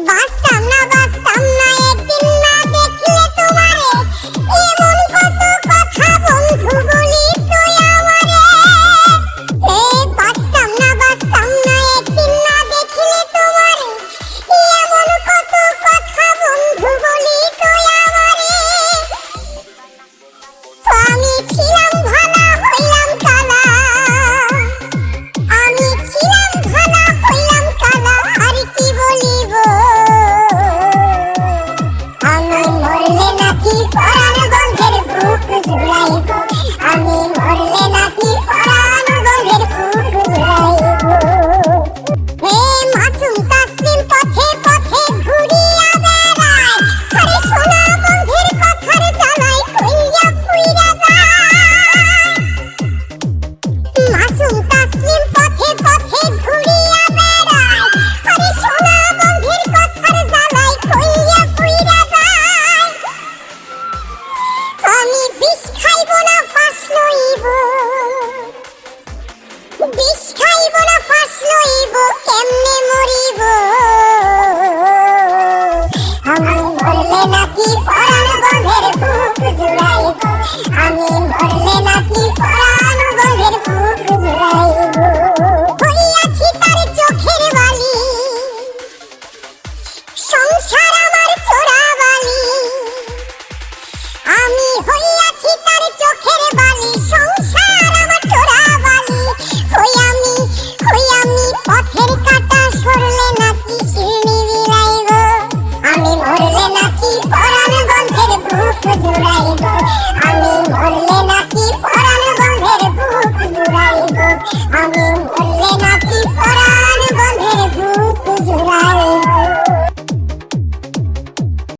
বাঁচতাম না একদিন না দেখলে তোমারে, এমন কত কথা বন্ধু বলি তুই আমারে। বাঁচতাম না একদিন না দেখলে তোমারে, এমন কত কথা বন্ধু বলি তুই আমারে। আমি ছিলাম ভালা হইলাম কালা, আমি ছিলাম ভালা হইলাম কালা, আর কি বলিব। আমি মরলে নাকি পরাণ বন্ধের বুক জুড়াইব, আমি মরলে নাকি পরাণ বন্ধের বুক জুড়াইব। হে মাসুম তাসলিম পথে পথে ঘুরিয়া বেড়ায়, আরে সোনা বন্ধের কথার জ্বালায় কইয়া ফুইরা যায়। মাসুম তাসলিম পথে পথে ঘুরিয়া বেড়ায়, আরে সোনা বন্ধের কথার জ্বালায় কইয়া ফুইরা যায়। আমি বিষ খাইব না ফাঁস লইব, বিষ খাইব না ফাঁস লইব, কেমনে মরিব। আমি মরলে নাকি পরাণ বন্ধের বুক জুড়াইব, আমি মরলে নাকি পরাণ বন্ধের বুক জুড়াইব। হইয়াছি তার চোখের বালি, সংসার আমার চোরা বালি। আমি হইয়াছি তার চোখের বালি, সংসার আমার চোরা বালি। হই আমি পথের কাটা সরলে নাকি শিরনি বিলাইব, আমি মরলে নাকি পরাণ বন্ধের বুক জুড়াইব।